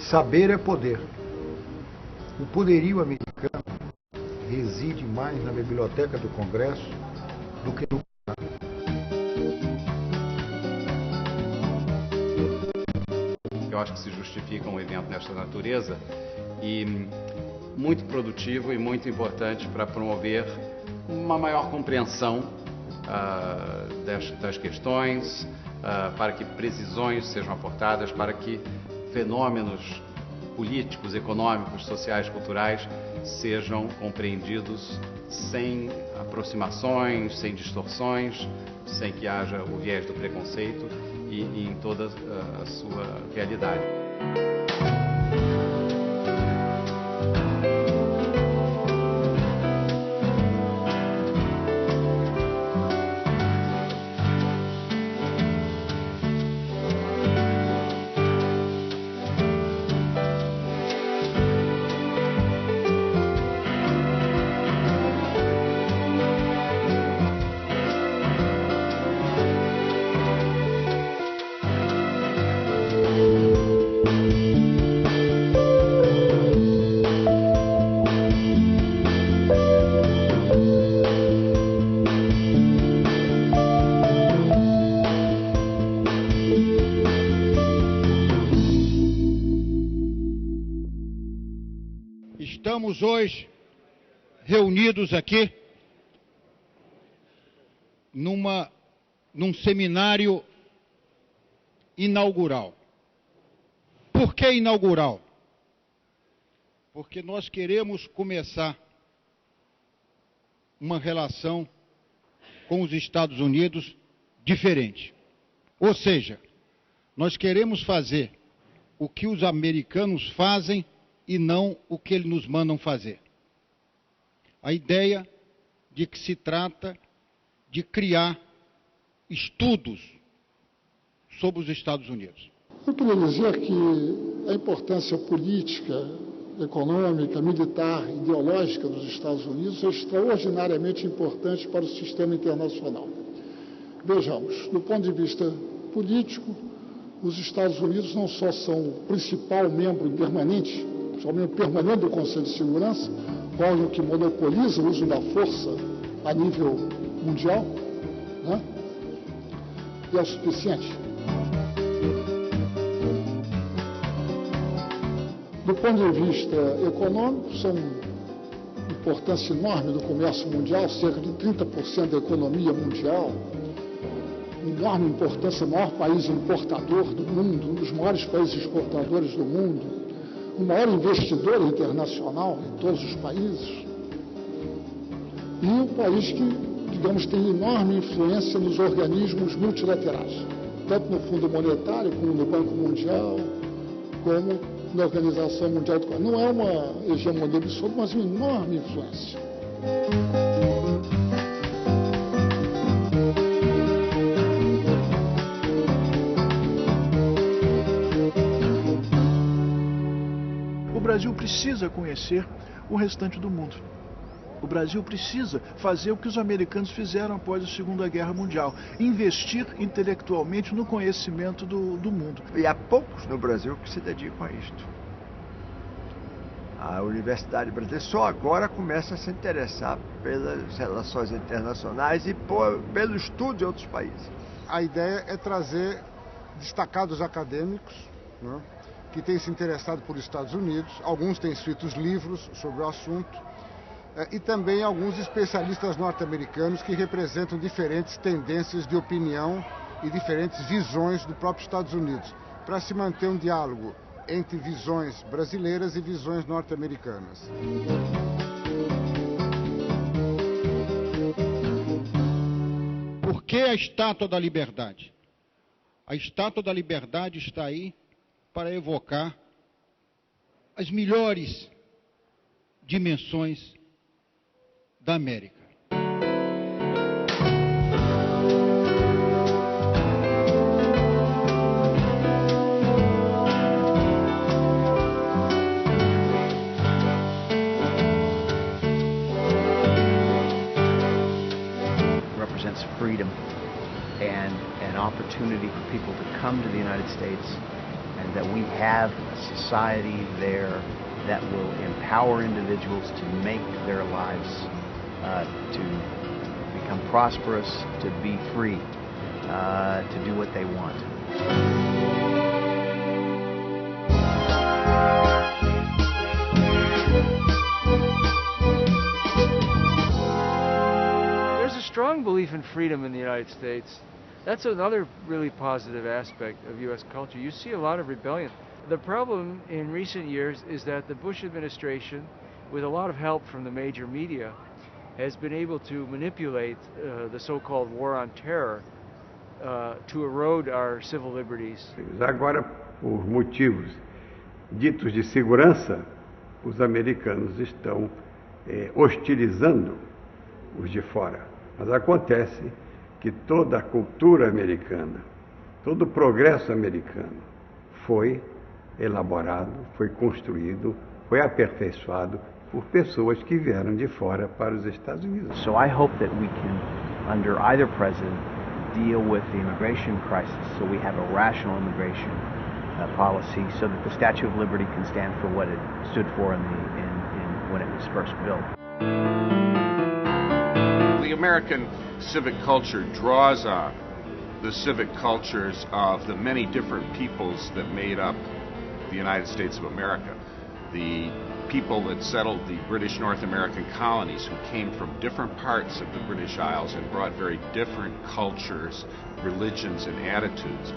Saber é poder. O poderio americano reside mais na biblioteca do Congresso do que no Senado. Eu acho que se justifica um evento desta natureza e muito produtivo e muito importante para promover uma maior compreensão das questões, para que precisões sejam aportadas, para que fenômenos políticos, econômicos, sociais, culturais sejam compreendidos sem aproximações, sem distorções, sem que haja o viés do preconceito e em toda a sua realidade. Estamos hoje reunidos aqui num seminário inaugural. Por que inaugural? Porque nós queremos começar uma relação com os Estados Unidos diferente. Ou seja, nós queremos fazer o que os americanos fazem e não o que eles nos mandam fazer. A ideia de que se trata de criar estudos sobre os Estados Unidos. Eu queria dizer que a importância política, econômica, militar, ideológica dos Estados Unidos é extraordinariamente importante para o sistema internacional. Vejamos, do ponto de vista político, os Estados Unidos não só são o principal membro permanente, somente permanente do Conselho de Segurança, órgão que monopoliza o uso da força a nível mundial, né? E é o suficiente. Do ponto de vista econômico, são importância enorme do comércio mundial, cerca de 30% da economia mundial, enorme importância, o maior país importador do mundo, um dos maiores países exportadores do mundo, o maior investidor internacional em todos os países, e um país que, digamos, tem enorme influência nos organismos multilaterais, tanto no Fundo Monetário, como no Banco Mundial, como na Organização Mundial do Comércio. Não é uma hegemonia absoluta, mas uma enorme influência. O Brasil precisa conhecer o restante do mundo. O Brasil precisa fazer o que os americanos fizeram após a Segunda Guerra Mundial, investir intelectualmente no conhecimento do mundo. E há poucos no Brasil que se dedicam a isto. A Universidade Brasileira só agora começa a se interessar pelas relações internacionais e pelo estudo de outros países. A ideia é trazer destacados acadêmicos, né, que têm se interessado por Estados Unidos, alguns têm escrito livros sobre o assunto, e também alguns especialistas norte-americanos que representam diferentes tendências de opinião e diferentes visões do próprio Estados Unidos, para se manter um diálogo entre visões brasileiras e visões norte-americanas. Por que a Estátua da Liberdade? A Estátua da Liberdade está aí para evocar as melhores dimensões da América. Represents freedom and an opportunity for people to come to the United States and that we have a society there that will empower individuals to make their lives, to become prosperous, to be free, to do what they want. There's a strong belief in freedom in the United States. That's another really positive aspect of U.S. culture. You see a lot of rebellion. The problem in recent years is that the Bush administration, with a lot of help from the major media, has been able to manipulate the so-called war on terror to erode our civil liberties. Agora, por motivos ditos de segurança, os americanos estão hostilizando os de fora. Mas acontece que toda a cultura americana, todo o progresso americano foi elaborado, foi construído, foi aperfeiçoado por pessoas que vieram de fora para os Estados Unidos. So I hope that we can, under either president, deal with the immigration crisis so we have a rational immigration policy so that the Statue of Liberty can stand for what it stood for when it was first built. The American civic culture draws on the civic cultures of the many different peoples that made up the United States of America. The people that settled the British North American colonies, who came from different parts of the British Isles and brought very different cultures, religions, and attitudes.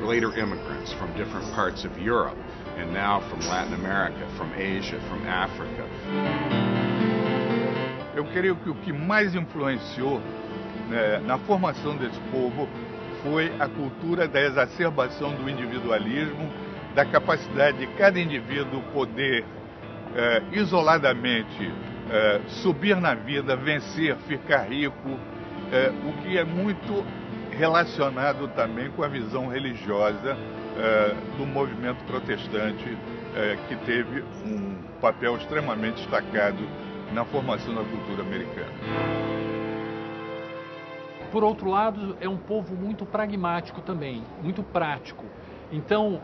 Later immigrants from different parts of Europe, and now from Latin America, from Asia, from Africa. Eu creio que o que mais influenciou na formação desse povo foi a cultura da exacerbação do individualismo, da capacidade de cada indivíduo poder isoladamente subir na vida, vencer, ficar rico, o que é muito relacionado também com a visão religiosa do movimento protestante, que teve um papel extremamente destacado na formação da cultura americana. Por outro lado, é um povo muito pragmático também, muito prático. Então,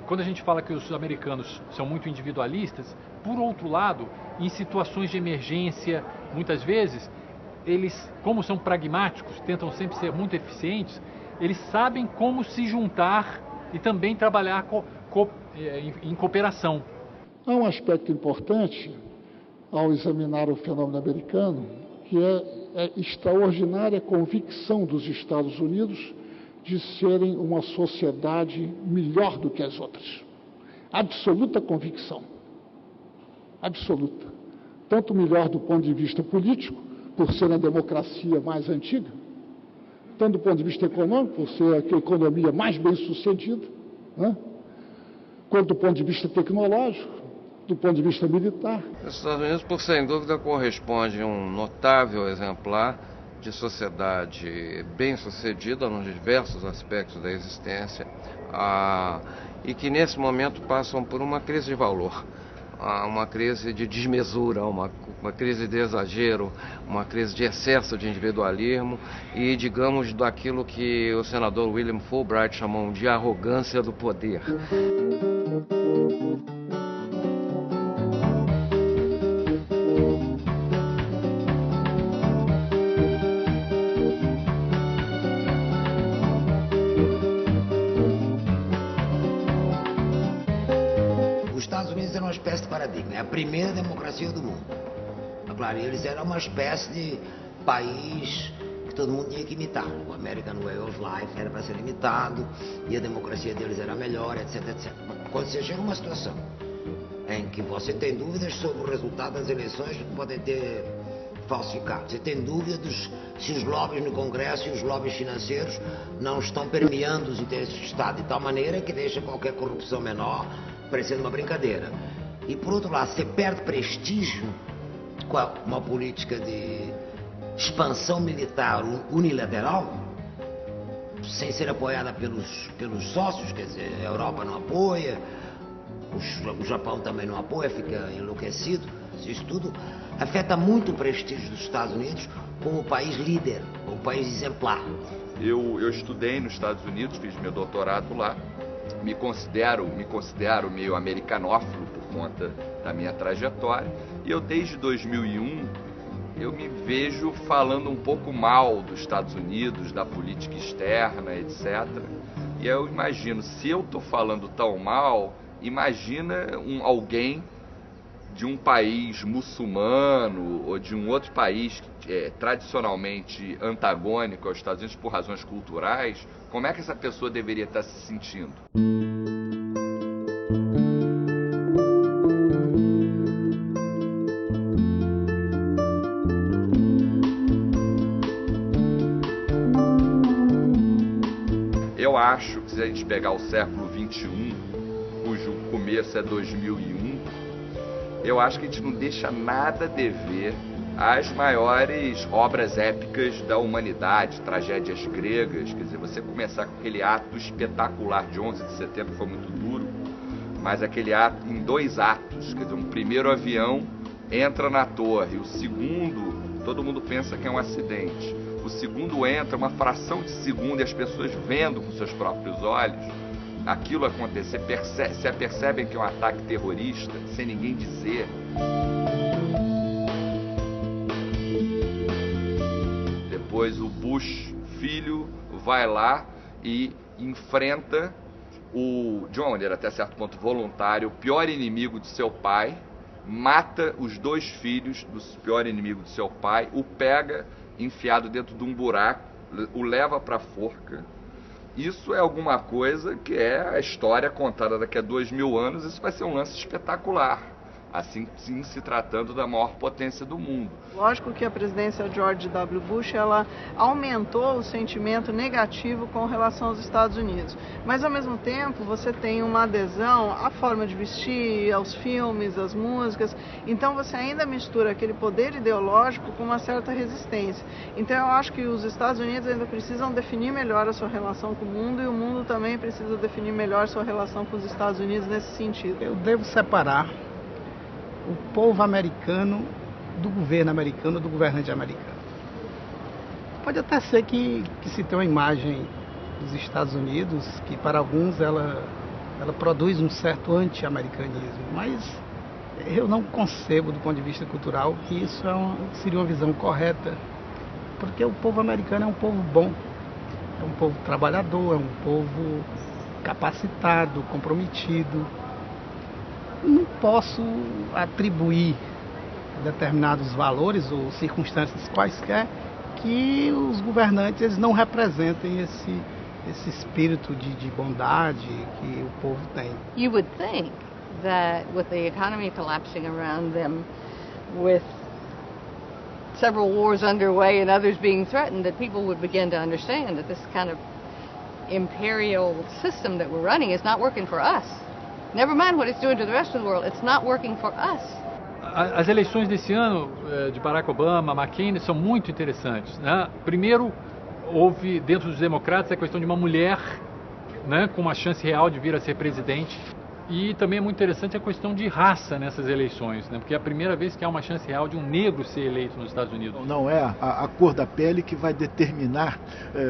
quando a gente fala que os americanos são muito individualistas, por outro lado, em situações de emergência, muitas vezes, eles, como são pragmáticos, tentam sempre ser muito eficientes, eles sabem como se juntar e também trabalhar em cooperação. Há um aspecto importante ao examinar o fenômeno americano, que é a extraordinária convicção dos Estados Unidos de serem uma sociedade melhor do que as outras. Absoluta convicção. Absoluta. Tanto melhor do ponto de vista político, por ser a democracia mais antiga, tanto do ponto de vista econômico, por ser a economia mais bem-sucedida, né? Quanto do ponto de vista tecnológico, do ponto de vista militar. Os Estados Unidos, por sem dúvida, corresponde a um notável exemplar de sociedade bem-sucedida nos diversos aspectos da existência, e que nesse momento passam por uma crise de valor, uma crise de desmesura, uma crise de exagero, uma crise de excesso de individualismo e, digamos, daquilo que o senador William Fulbright chamou de arrogância do poder. Uma espécie de paradigma, é a primeira democracia do mundo. Claro, eles eram uma espécie de país que todo mundo tinha que imitar. O American Way of Life era para ser imitado e a democracia deles era melhor, etc, etc. Quando você chega numa situação em que você tem dúvidas sobre o resultado das eleições que podem ter falsificado, você tem dúvidas se os lobbies no Congresso e os lobbies financeiros não estão permeando os interesses do Estado de tal maneira que deixa qualquer corrupção menor parecendo uma brincadeira. E por outro lado, você perde prestígio com uma política de expansão militar unilateral, sem ser apoiada pelos sócios, quer dizer, a Europa não apoia, o Japão também não apoia, fica enlouquecido. Isso tudo afeta muito o prestígio dos Estados Unidos como país líder, como país exemplar. Eu estudei nos Estados Unidos, fiz meu doutorado lá, me considero meio americanófilo por conta da minha trajetória, e eu desde 2001 eu me vejo falando um pouco mal dos Estados Unidos, da política externa, etc. E eu imagino, se eu estou falando tão mal, imagina alguém de um país muçulmano ou de um outro país tradicionalmente antagônico aos Estados Unidos por razões culturais, como é que essa pessoa deveria estar se sentindo? Eu acho que se a gente pegar o século XXI, cujo começo é 2001, eu acho que a gente não deixa nada a dever às maiores obras épicas da humanidade, tragédias gregas. Quer dizer, você começar com aquele ato espetacular de 11 de setembro foi muito duro, mas aquele ato em 2 atos, quer dizer, um primeiro avião entra na torre, o segundo, todo mundo pensa que é um acidente, o segundo entra, uma fração de segundo, e as pessoas vendo com seus próprios olhos aquilo acontecer, se percebem que é um ataque terrorista, sem ninguém dizer. Depois o Bush, filho, vai lá e enfrenta de uma maneira até certo ponto voluntária, o pior inimigo de seu pai, mata os 2 filhos do pior inimigo de seu pai, o pega enfiado dentro de um buraco, o leva para a forca. Isso é alguma coisa que é a história contada daqui a 2000 anos, isso vai ser um lance espetacular, assim sim, se tratando da maior potência do mundo. Lógico que a presidência George W. Bush, ela aumentou o sentimento negativo com relação aos Estados Unidos, mas ao mesmo tempo você tem uma adesão à forma de vestir, aos filmes, às músicas, então você ainda mistura aquele poder ideológico com uma certa resistência. Então eu acho que os Estados Unidos ainda precisam definir melhor a sua relação com o mundo, e o mundo também precisa definir melhor a sua relação com os Estados Unidos nesse sentido. Eu devo separar o povo americano do governo americano, do governante americano. Pode até ser que se tenha uma imagem dos Estados Unidos, que para alguns ela produz um certo anti-americanismo, mas eu não concebo do ponto de vista cultural que isso seria uma visão correta, porque o povo americano é um povo bom, é um povo trabalhador, é um povo capacitado, comprometido. Não posso atribuir determinados valores ou circunstâncias quaisquer que os governantes eles não representem esse espírito de bondade que o povo tem. You would think that with the economy collapsing around them, with several wars underway and others being threatened, that people would begin to understand that this kind of imperial system that we're running is not working for us. Never mind what it's doing to the rest of the world, it's not working for us. As eleições desse ano de Barack Obama, McCain, são muito interessantes, né? Primeiro, houve dentro dos democratas a questão de uma mulher, né, com uma chance real de vir a ser presidente. E também é muito interessante a questão de raça nessas eleições, né? Porque é a primeira vez que há uma chance real de um negro ser eleito nos Estados Unidos. Não é a cor da pele que vai determinar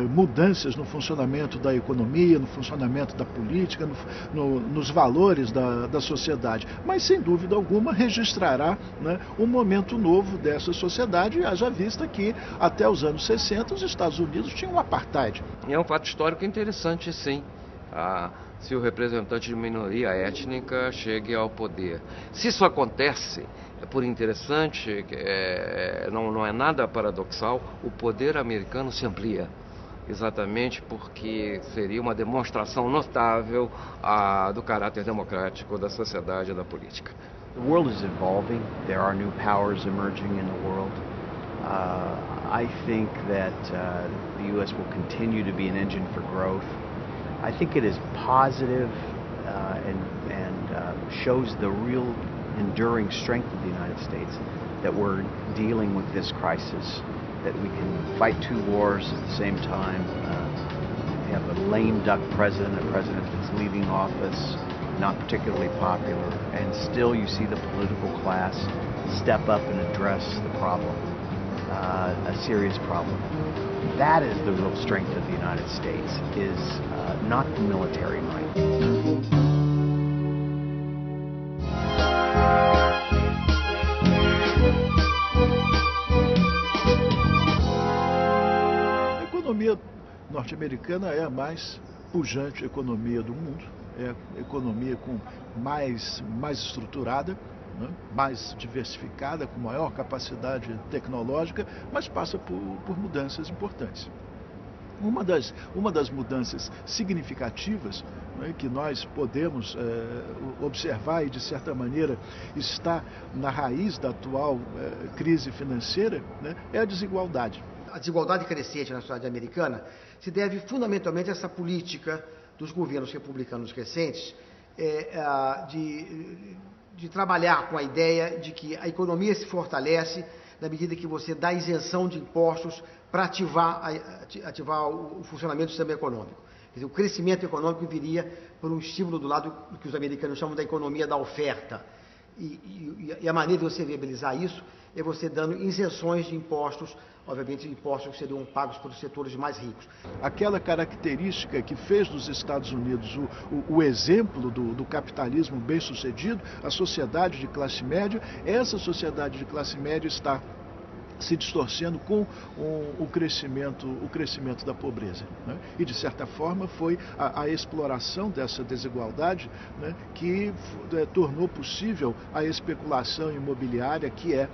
mudanças no funcionamento da economia, no funcionamento da política, nos valores da sociedade. Mas, sem dúvida alguma, registrará, né, um momento novo dessa sociedade, haja vista que, até os anos 60, os Estados Unidos tinham um apartheid. É um fato histórico interessante, sim. Se o representante de minoria étnica chegue ao poder. Se isso acontece, é por interessante, não é nada paradoxal, o poder americano se amplia. Exatamente porque seria uma demonstração notável do caráter democrático da sociedade e da política. The world is evolving. There are new powers emerging in the world. I think that the U.S. will continue to be an engine for growth. I think it is positive and shows the real enduring strength of the United States that we're dealing with this crisis, that we can fight 2 wars at the same time. We have a lame duck president, a president that's leaving office, not particularly popular, and still you see the political class step up and address the problem. a serious problem. That is the real strength of the United States, is not the military might. A economia norte-americana é a mais pujante economia do mundo, é a economia com mais estruturada, né, mais diversificada, com maior capacidade tecnológica, mas passa por mudanças importantes. Uma das mudanças significativas, né, que nós podemos observar e, de certa maneira, está na raiz da atual crise financeira, né, é a desigualdade. A desigualdade crescente na sociedade americana se deve fundamentalmente a essa política dos governos republicanos recentes de trabalhar com a ideia de que a economia se fortalece na medida que você dá isenção de impostos para ativar o funcionamento do sistema econômico. Quer dizer, o crescimento econômico viria por um estímulo do lado que os americanos chamam da economia da oferta. E a maneira de você viabilizar isso é você dando isenções de impostos, obviamente impostos que seriam pagos pelos setores mais ricos. Aquela característica que fez dos Estados Unidos o exemplo do capitalismo bem-sucedido, a sociedade de classe média, essa sociedade de classe média está se distorcendo com o crescimento da pobreza, né? E, de certa forma, foi a exploração dessa desigualdade, né, que tornou possível a especulação imobiliária, que é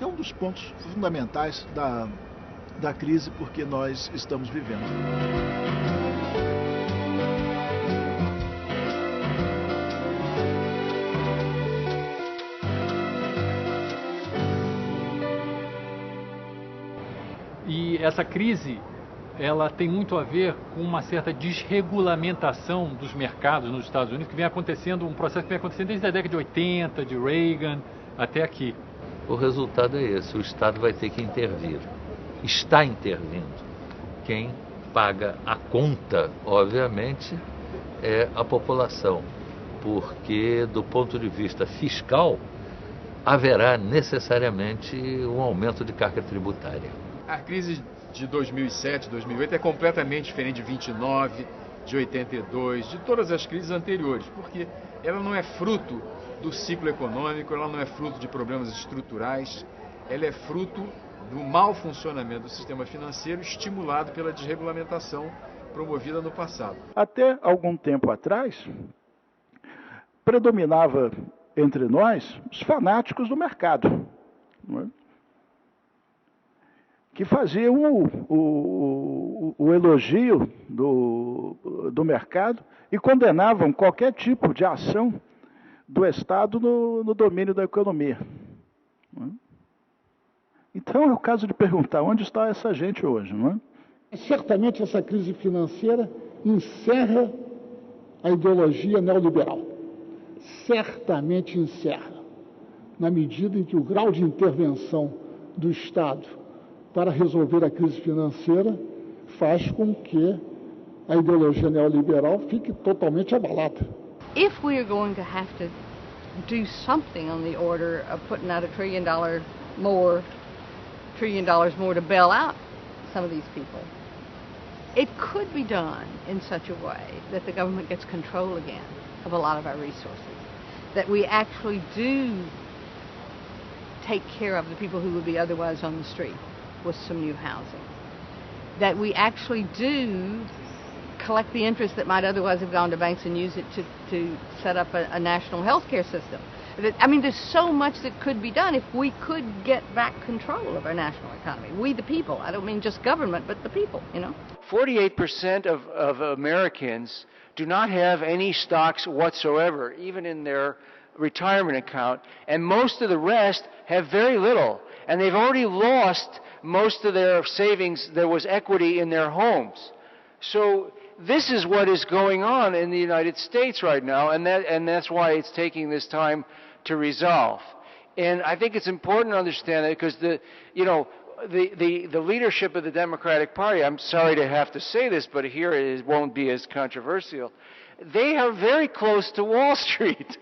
um dos pontos fundamentais da crise porque nós estamos vivendo. E essa crise, ela tem muito a ver com uma certa desregulamentação dos mercados nos Estados Unidos, que vem acontecendo, um processo que vem acontecendo desde a década de 80, de Reagan, até aqui. O resultado é esse, o Estado vai ter que intervir. Está intervindo. Quem paga a conta, obviamente, é a população, porque do ponto de vista fiscal, haverá necessariamente um aumento de carga tributária. A crise de 2007, 2008 é completamente diferente de 29, de 82, de todas as crises anteriores, porque ela não é fruto do ciclo econômico, ela não é fruto de problemas estruturais, ela é fruto do mau funcionamento do sistema financeiro estimulado pela desregulamentação promovida no passado. Até algum tempo atrás, predominava entre nós os fanáticos do mercado, não é? Que faziam o elogio do mercado e condenavam qualquer tipo de ação do Estado no domínio da economia. Então é o caso de perguntar onde está essa gente hoje, não é? Certamente essa crise financeira encerra a ideologia neoliberal. Certamente encerra, na medida em que o grau de intervenção do Estado para resolver a crise financeira faz com que a ideologia neoliberal fique totalmente abalada. If we are going to have to do something on the order of putting out $1 trillion more to bail out some of these people, it could be done in such a way that the government gets control again of a lot of our resources, that we actually do take care of the people who would be otherwise on the street with some new housing, that we actually do collect the interest that might otherwise have gone to banks and use it to set up a national health care system. I mean, there's so much that could be done if we could get back control of our national economy. We, the people. I don't mean just government, but the people, you know. 48% of Americans do not have any stocks whatsoever, even in their retirement account, and most of the rest have very little, and they've already lost most of their savings. There was equity in their homes. So this is what is going on in the United States right now, and that's why it's taking this time to resolve. And I think it's important to understand that, because the leadership of the Democratic Party, I'm sorry to have to say this, but here it won't be as controversial. they are very close to Wall Street.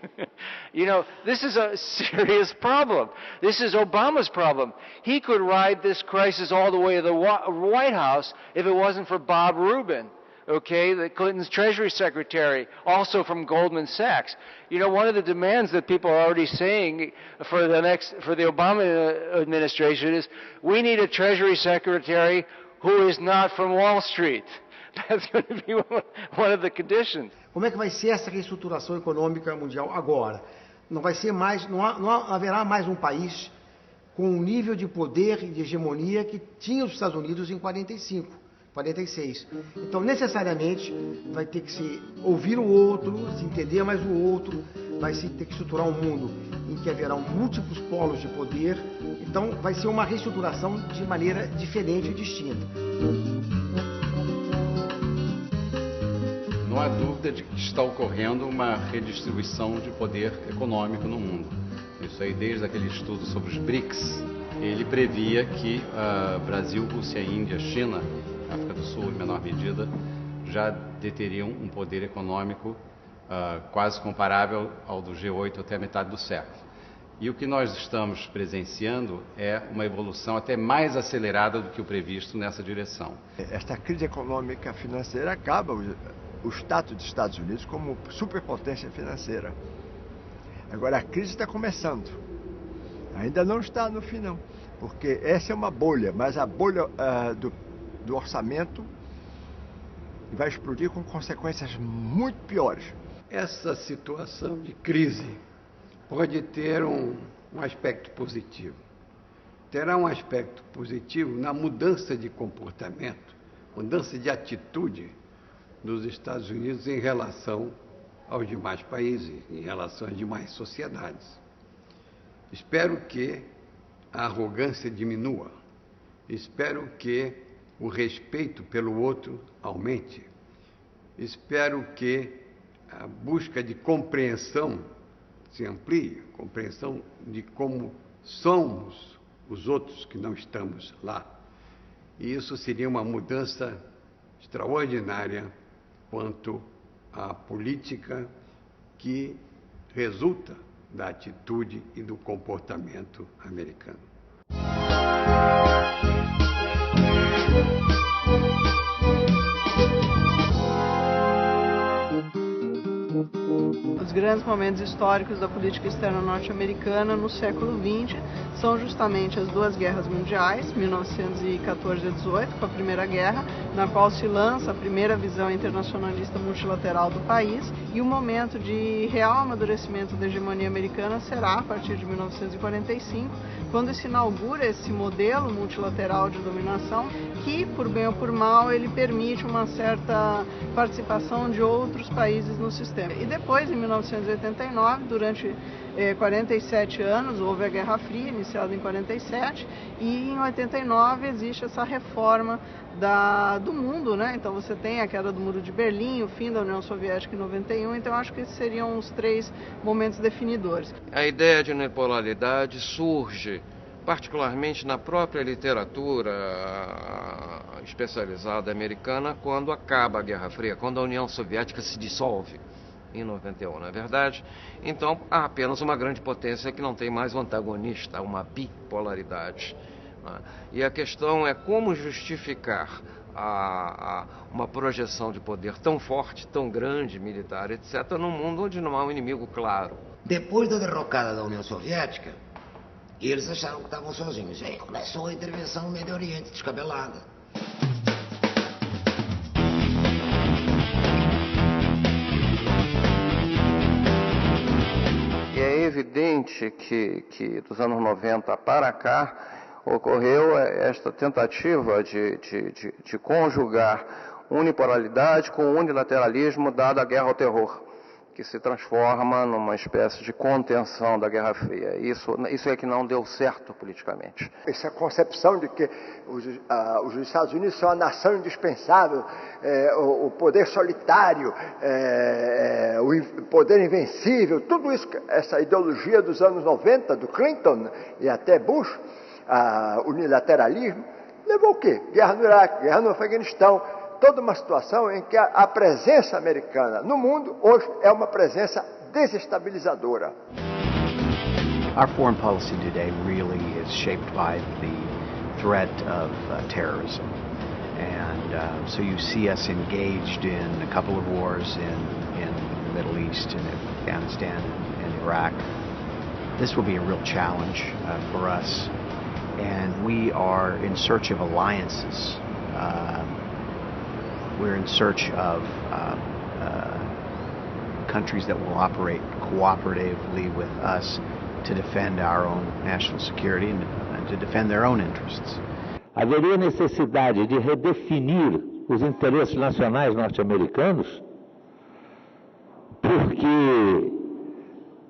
You know, this is a serious problem. This is Obama's problem. He could ride this crisis all the way to the White House if it wasn't for Bob Rubin, okay, the Clinton's Treasury Secretary, also from Goldman Sachs. You know, one of the demands that people are already saying for the Obama administration is, we need a Treasury Secretary who is not from Wall Street. That's going to be one of the conditions. Como é que vai ser essa reestruturação econômica mundial agora? Não vai ser mais, não haverá mais um país com um nível de poder e de hegemonia que tinha os Estados Unidos em 45, 46. Então, necessariamente, vai ter que se ouvir o outro, se entender mais o outro, vai se ter que estruturar um mundo em que haverá múltiplos polos de poder. Então, vai ser uma reestruturação de maneira diferente e distinta. Não há dúvida de que está ocorrendo uma redistribuição de poder econômico no mundo. Isso aí, desde aquele estudo sobre os BRICS, ele previa que Brasil, Rússia, Índia, China, África do Sul, em menor medida, já deteriam um poder econômico quase comparável ao do G8 até a metade do século. E o que nós estamos presenciando é uma evolução até mais acelerada do que o previsto nessa direção. Esta crise econômica financeira acaba o status dos Estados Unidos como superpotência financeira. Agora a crise está começando. Ainda não está no fim, não. Porque essa é uma bolha, mas a bolha do orçamento vai explodir com consequências muito piores. Essa situação de crise pode ter um aspecto positivo. Terá um aspecto positivo na mudança de comportamento, mudança de atitude dos Estados Unidos em relação aos demais países, em relação às demais sociedades. Espero que a arrogância diminua. Espero que o respeito pelo outro aumente. Espero que a busca de compreensão se amplie, compreensão de como somos os outros que não estamos lá. E isso seria uma mudança extraordinária quanto à política que resulta da atitude e do comportamento americano. Os grandes momentos históricos da política externa norte-americana no século XX são justamente as duas guerras mundiais, 1914 e 18, com a Primeira Guerra, na qual se lança a primeira visão internacionalista multilateral do país, e o momento de real amadurecimento da hegemonia americana será a partir de 1945, quando se inaugura esse modelo multilateral de dominação que, por bem ou por mal, ele permite uma certa participação de outros países no sistema. E depois, em 1989, durante 47 anos, houve a Guerra Fria, iniciada em 47, e em 89 existe essa reforma do mundo, né? Então você tem a queda do Muro de Berlim, o fim da União Soviética em 91, então acho que esses seriam os três momentos definidores. A ideia de unipolaridade surge particularmente na própria literatura especializada americana quando acaba a Guerra Fria, quando a União Soviética se dissolve. Em 91, não é verdade? Então, há apenas uma grande potência que não tem mais um antagonista, uma bipolaridade. E a questão é como justificar uma projeção de poder tão forte, tão grande, militar, etc., num mundo onde não há um inimigo claro. Depois da derrocada da União Soviética, eles acharam que estavam sozinhos. E aí começou a intervenção no Médio Oriente, descabelada. É evidente que dos anos 90 para cá ocorreu esta tentativa de conjugar unipolaridade com unilateralismo dado a guerra ao terror, que se transforma numa espécie de contenção da Guerra Fria. Isso é que não deu certo politicamente. Essa concepção de que os Estados Unidos são a nação indispensável, o poder solitário, o poder invencível, tudo isso, essa ideologia dos anos 90, do Clinton e até Bush, unilateralismo, levou o quê? Guerra no Iraque, guerra no Afeganistão, toda uma situação em que a presença americana no mundo hoje é uma presença desestabilizadora. Our foreign policy today really is shaped by the threat of terrorism. And so you see us engaged in a couple of wars in the Middle East, in Afghanistan and Iraq. This will be a real challenge for us, and we are in search of alliances. We're in search of countries that will operate cooperatively with us to defend our own national security and to defend their own interests. Haveria necessidade de redefinir os interesses nacionais norte-americanos, porque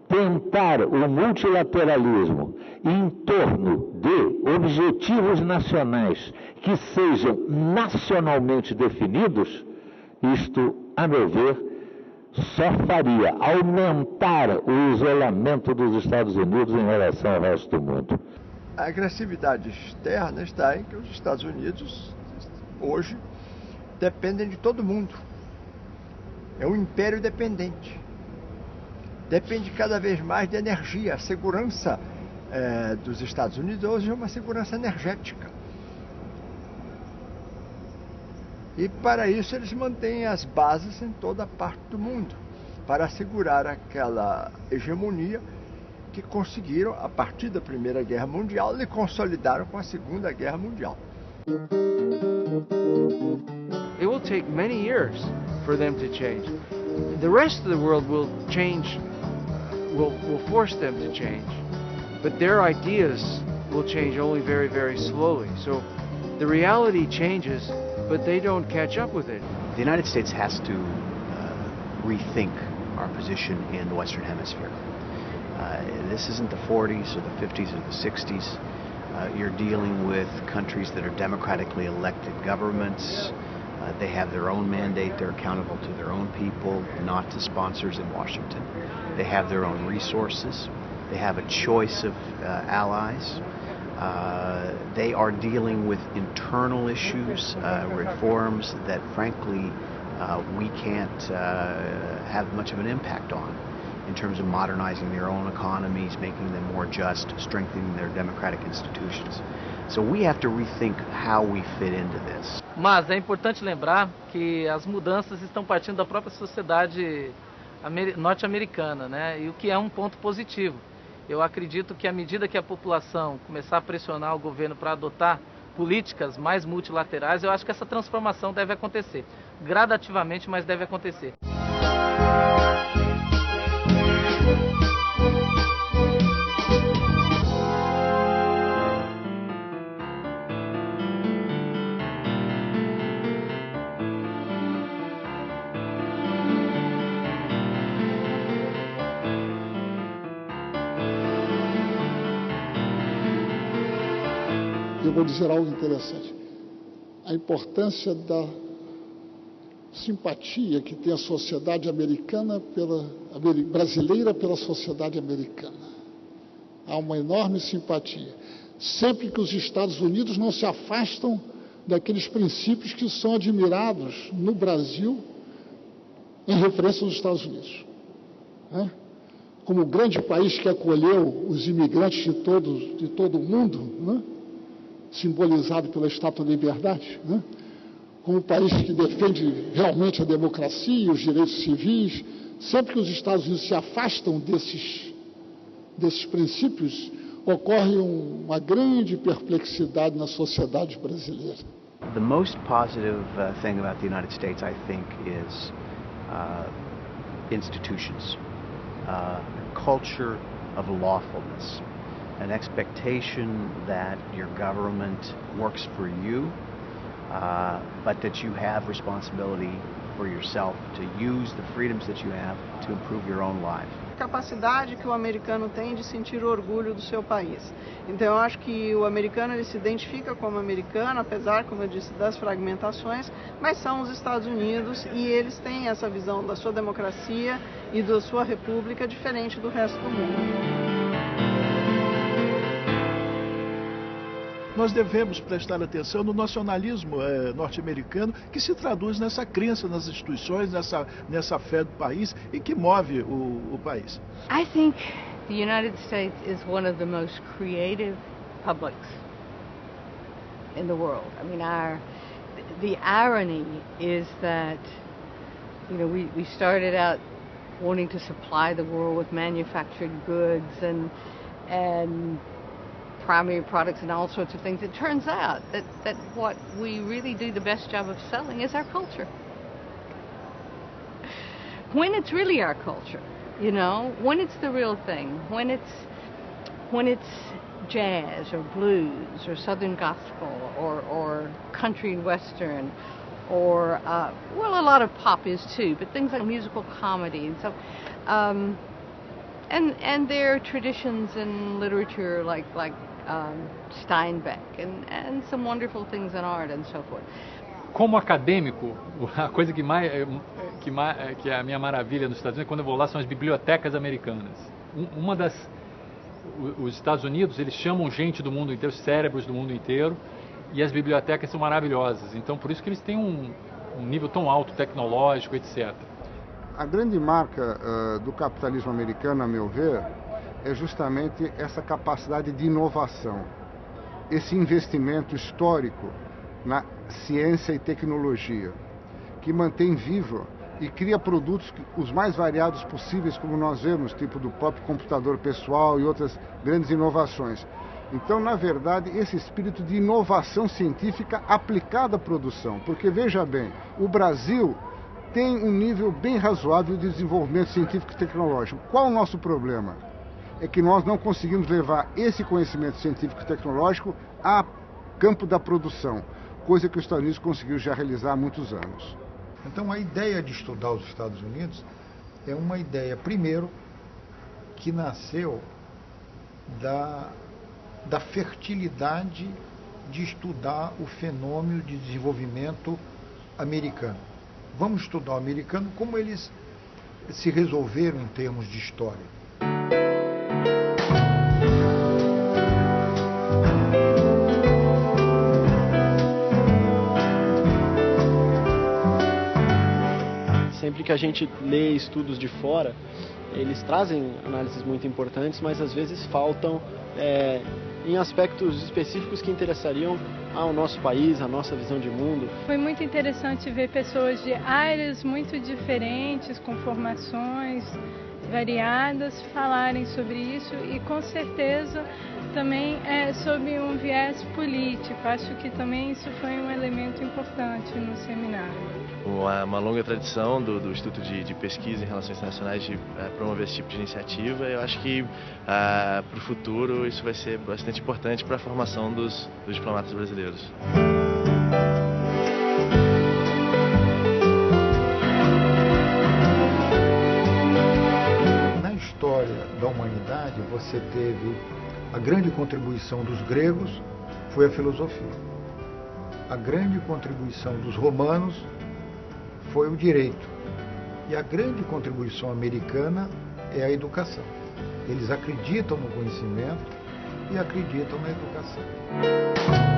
tentar o multilateralismo em torno de objetivos nacionais que sejam nacionalmente definidos, isto, a meu ver, só faria aumentar o isolamento dos Estados Unidos em relação ao resto do mundo. A agressividade externa está em que os Estados Unidos, hoje, dependem de todo mundo. É um império dependente. Depende cada vez mais de energia. A segurança dos Estados Unidos hoje é uma segurança energética. E para isso eles mantêm as bases em toda parte do mundo, para assegurar aquela hegemonia que conseguiram, a partir da Primeira Guerra Mundial, e consolidaram com a Segunda Guerra Mundial. It will take many years for them to change. The rest of the world will change, will force them to change, but their ideas will change only very, very slowly. So the reality changes, but they don't catch up with it. The United States has to rethink our position in the Western Hemisphere. This isn't the 40s or the 50s or the 60s. You're dealing with countries that are democratically elected governments. They have their own mandate. They're accountable to their own people, not to sponsors in Washington. They have their own resources. They have a choice of allies. They are dealing with internal issues, reforms that, frankly, we can't have much of an impact on, in terms of modernizing their own economies, making them more just, strengthening their democratic institutions. So we have to rethink how we fit into this. Mas é importante lembrar que as mudanças estão partindo da própria sociedade norte-americana, né? E o que é um ponto positivo. Eu acredito que à medida que a população começar a pressionar o governo para adotar políticas mais multilaterais, eu acho que essa transformação deve acontecer. Gradativamente, mas deve acontecer. Eu vou dizer algo interessante. A importância da simpatia que tem a sociedade americana brasileira pela sociedade americana. Há uma enorme simpatia. Sempre que os Estados Unidos não se afastam daqueles princípios que são admirados no Brasil em referência aos Estados Unidos. Como o grande país que acolheu os imigrantes de todo o mundo, simbolizado pela Estátua da Liberdade, como um país que defende realmente a democracia e os direitos civis. Sempre que os Estados Unidos se afastam desses princípios, ocorre uma grande perplexidade na sociedade brasileira. The most positive thing about the United States, I think, is institutions, a culture of lawfulness. An expectation that your government works for you, but that you have responsibility for yourself to use the freedoms that you have to improve your own life. A capacidade que o americano tem de sentir orgulho do seu país. Então eu acho que o americano ele se identifica como americano, apesar, como eu disse, das fragmentações, mas são os Estados Unidos e eles têm essa visão da sua democracia e da sua república diferente do resto do mundo. Nós devemos prestar atenção no nacionalismo norte-americano, que se traduz nessa crença nas instituições, nessa fé do país e que move o país. I think the United States is one of the most creative publics in the world. I mean, the irony is that, you know, we started out wanting to supply the world with manufactured goods and primary products and all sorts of things. It turns out that what we really do the best job of selling is our culture. When it's really our culture, you know, when it's the real thing, when it's jazz or blues or southern gospel or country and western or well, a lot of pop is too, but things like musical comedy and so and there are traditions in literature like Steinbeck and some wonderful things in art and so forth. Como acadêmico, a coisa que é a minha maravilha nos Estados Unidos, quando eu vou lá, são as bibliotecas americanas. Os Estados Unidos, eles chamam gente do mundo inteiro, cérebros do mundo inteiro, e as bibliotecas são maravilhosas. Então, por isso que eles têm um nível tão alto tecnológico, etc. A grande marca do capitalismo americano, a meu ver, é justamente essa capacidade de inovação, esse investimento histórico na ciência e tecnologia, que mantém vivo e cria produtos os mais variados possíveis, como nós vemos, tipo do próprio computador pessoal e outras grandes inovações. Então, na verdade, esse espírito de inovação científica aplicada à produção, porque, veja bem, o Brasil tem um nível bem razoável de desenvolvimento científico e tecnológico. Qual o nosso problema? É que nós não conseguimos levar esse conhecimento científico e tecnológico a campo da produção, coisa que os Estados Unidos conseguiu já realizar há muitos anos. Então, a ideia de estudar os Estados Unidos é uma ideia, primeiro, que nasceu da fertilidade de estudar o fenômeno de desenvolvimento americano. Vamos estudar o americano, como eles se resolveram em termos de história. Sempre que a gente lê estudos de fora, eles trazem análises muito importantes, mas às vezes faltam em aspectos específicos que interessariam ao nosso país, à nossa visão de mundo. Foi muito interessante ver pessoas de áreas muito diferentes, com formações variadas, falarem sobre isso e com certeza também sob um viés político. Acho que também isso foi um elemento importante no seminário. Uma longa tradição do Instituto de Pesquisa em Relações Internacionais de promover esse tipo de iniciativa. Eu acho que para o futuro isso vai ser bastante importante para a formação dos diplomatas brasileiros. Na história da humanidade, você teve a grande contribuição dos gregos, foi a filosofia. A grande contribuição dos romanos foi o direito. E a grande contribuição americana é a educação. Eles acreditam no conhecimento e acreditam na educação.